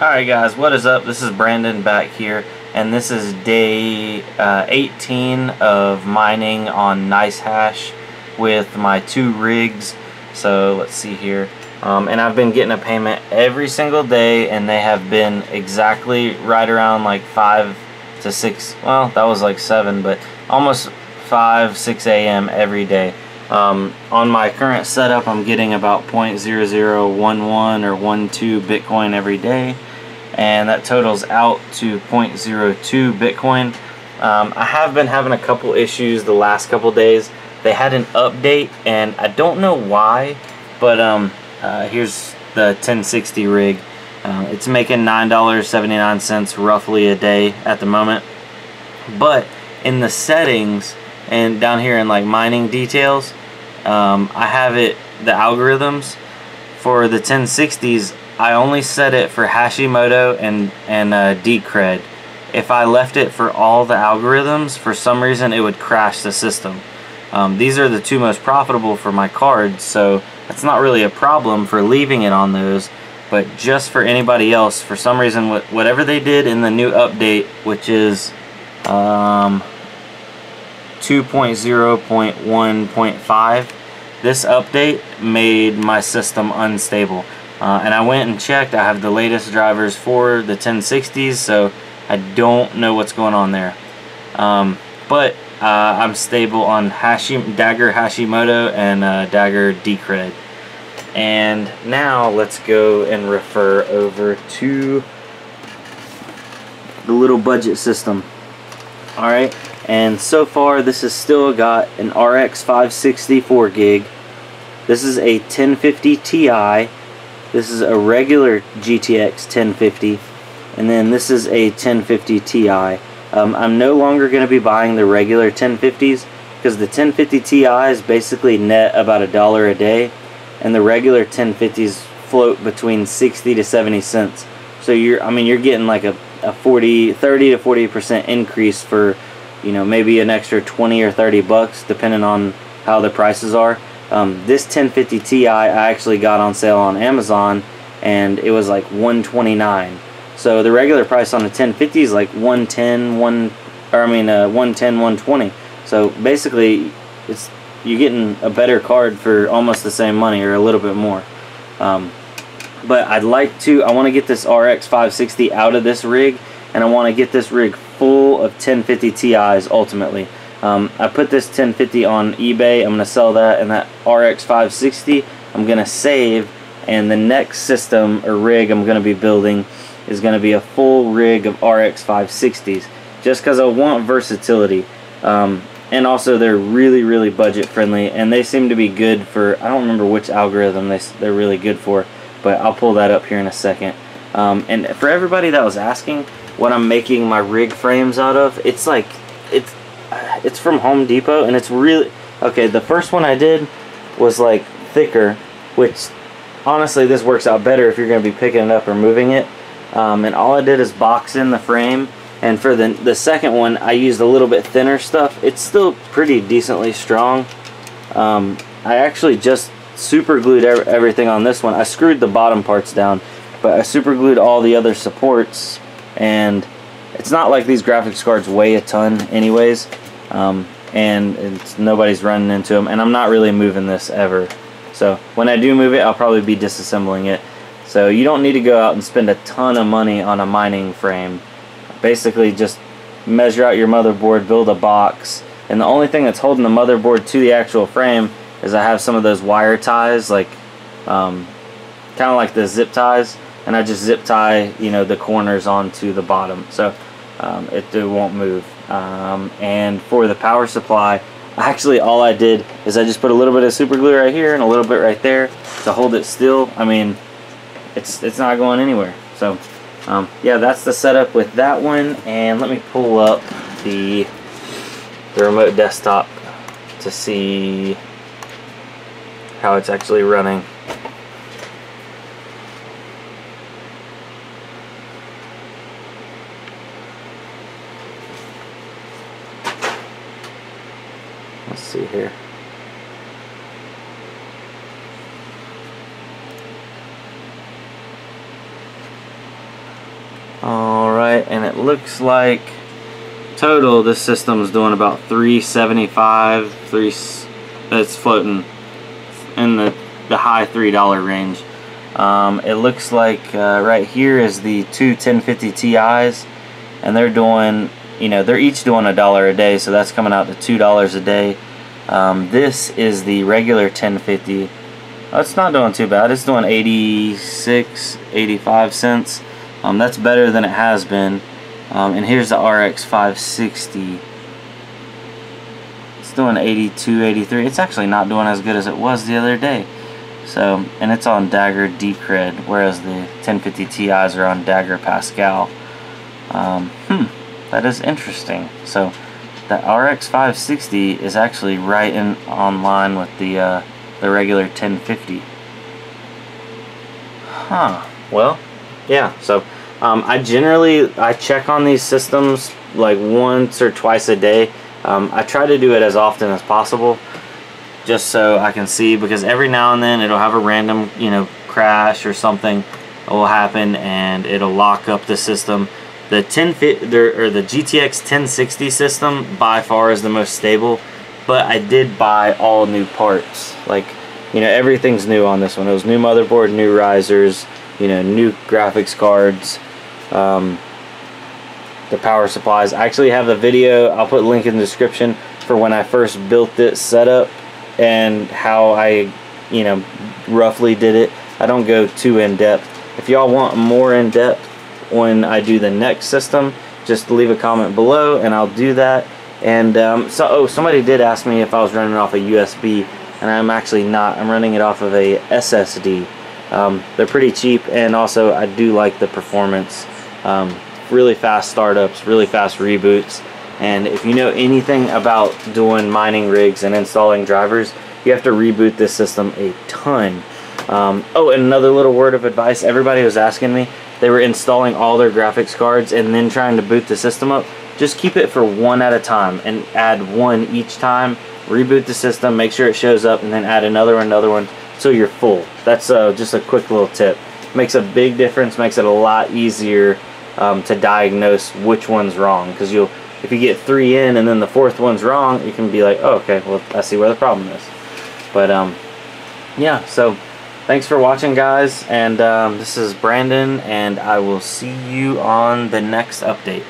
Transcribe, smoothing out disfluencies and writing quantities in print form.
Alright guys, what is up? This is Brandon back here, and this is day 18 of mining on NiceHash with my 2 rigs. So let's see here. And I've been getting a payment every single day, and they have been exactly right around like 5 to 6, well that was like 7, but almost 5-6 a.m. every day. On my current setup I'm getting about 0.0011 or 12 Bitcoin every day, and that totals out to 0.02 Bitcoin. I have been having a couple issues the last couple days. They had an update and I don't know why, but here's the 1060 rig. It's making $9.79 roughly a day at the moment, but in the settings and down here in like mining details, I have it, the algorithms for the 1060s, I only set it for Hashimoto and Decred. If I left it for all the algorithms, for some reason it would crash the system. These are the 2 most profitable for my cards, so that's not really a problem for leaving it on those. But just for anybody else, for some reason, whatever they did in the new update, which is 2.0.1.5, this update made my system unstable. And I went and checked. I have the latest drivers for the 1060s, so I don't know what's going on there. But I'm stable on Dagger Hashimoto and Dagger Decred. And now let's go and refer over to the little budget system. Alright, and so far this has still got an RX 560 4 gig. This is a 1050 Ti. This is a regular GTX 1050, and then this is a 1050 Ti. I'm no longer going to be buying the regular 1050s because the 1050 Ti's basically net about $1 a day, and the regular 1050s float between 60 to 70 cents. So you're getting like a 30 to 40% increase for, you know, maybe an extra 20 or 30 bucks depending on how the prices are. This 1050 Ti I actually got on sale on Amazon, and it was like $129. So the regular price on the 1050 is like $110, $120. So basically, you're getting a better card for almost the same money, or a little bit more. But I want to get this RX 560 out of this rig, and I want to get this rig full of 1050 Ti's ultimately. I put this 1050 on eBay. I'm going to sell that, and that RX 560 I'm going to save, and the next system or rig I'm going to be building is going to be a full rig of RX 560s, just because I want versatility. And also they're really budget friendly, and they seem to be good for, I don't remember which algorithm they're really good for, but I'll pull that up here in a second. And for everybody that was asking what I'm making my rig frames out of, it's from Home Depot, and it's really okay. The first one I did was like thicker, which honestly this works out better if you're going to be picking it up or moving it. And all I did is box in the frame, and for the second one I used a little bit thinner stuff. It's still pretty decently strong. I actually just super glued everything on this one. I screwed the bottom parts down, but I super glued all the other supports, and it's not like these graphics cards weigh a ton anyways, and nobody's running into them, and I'm not really moving this ever. So when I do move it, I'll probably be disassembling it. So you don't need to go out and spend a ton of money on a mining frame. Basically just measure out your motherboard, build a box, and the only thing that's holding the motherboard to the actual frame is I have some of those wire ties, like kind of like the zip ties, and I just zip tie, you know, the corners onto the bottom, so it won't move. And for the power supply, actually all I did is I just put a little bit of super glue right here and a little bit right there to hold it still. I mean, it's not going anywhere. So yeah, that's the setup with that one. And let me pull up the remote desktop to see how it's actually running. Let's see here. Alright, and it looks like total this system is doing about 375. It's floating in the high $3 range. It looks like right here is the two 1050 Ti's, and they're doing, you know, they're each doing $1 a day, so that's coming out to $2 a day. This is the regular 1050. Oh, it's not doing too bad. It's doing 85 cents. That's better than it has been. And here's the RX 560. It's doing 82, 83. It's actually not doing as good as it was the other day. So, and it's on Dagger Decred, whereas the 1050 Ti's are on Dagger Pascal. That is interesting. So, the RX 560 is actually right on line with the regular 1050. Huh. Well, yeah. So, I check on these systems like once or twice a day. I try to do it as often as possible, just so I can see, because every now and then it'll have a random, you know, crash or something will happen and it'll lock up the system. The GTX 1060 system by far is the most stable, but I did buy all new parts. Like, you know, everything's new on this one. It was new motherboard, new risers, you know, new graphics cards, the power supplies. I actually have the video, I'll put a link in the description, for when I first built this setup and how I, you know, roughly did it. I don't go too in depth. If y'all want more in depth when I do the next system, just leave a comment below and I'll do that. And somebody did ask me if I was running off a USB, and I'm actually not. I'm running it off of a SSD. They're pretty cheap, and also I do like the performance. Really fast startups, really fast reboots. And if you know anything about doing mining rigs and installing drivers, you have to reboot this system a ton. Oh, and another little word of advice. Everybody was asking me, they were installing all their graphics cards and then trying to boot the system up. Just keep it for one at a time and add one each time. Reboot the system, make sure it shows up, and then add another one, so you're full. That's just a quick little tip. Makes a big difference, makes it a lot easier to diagnose which one's wrong. Because if you get 3 in and then the 4th one's wrong, you can be like, oh, okay, well, I see where the problem is. But yeah, so thanks for watching, guys, and this is Brandon, and I will see you on the next update.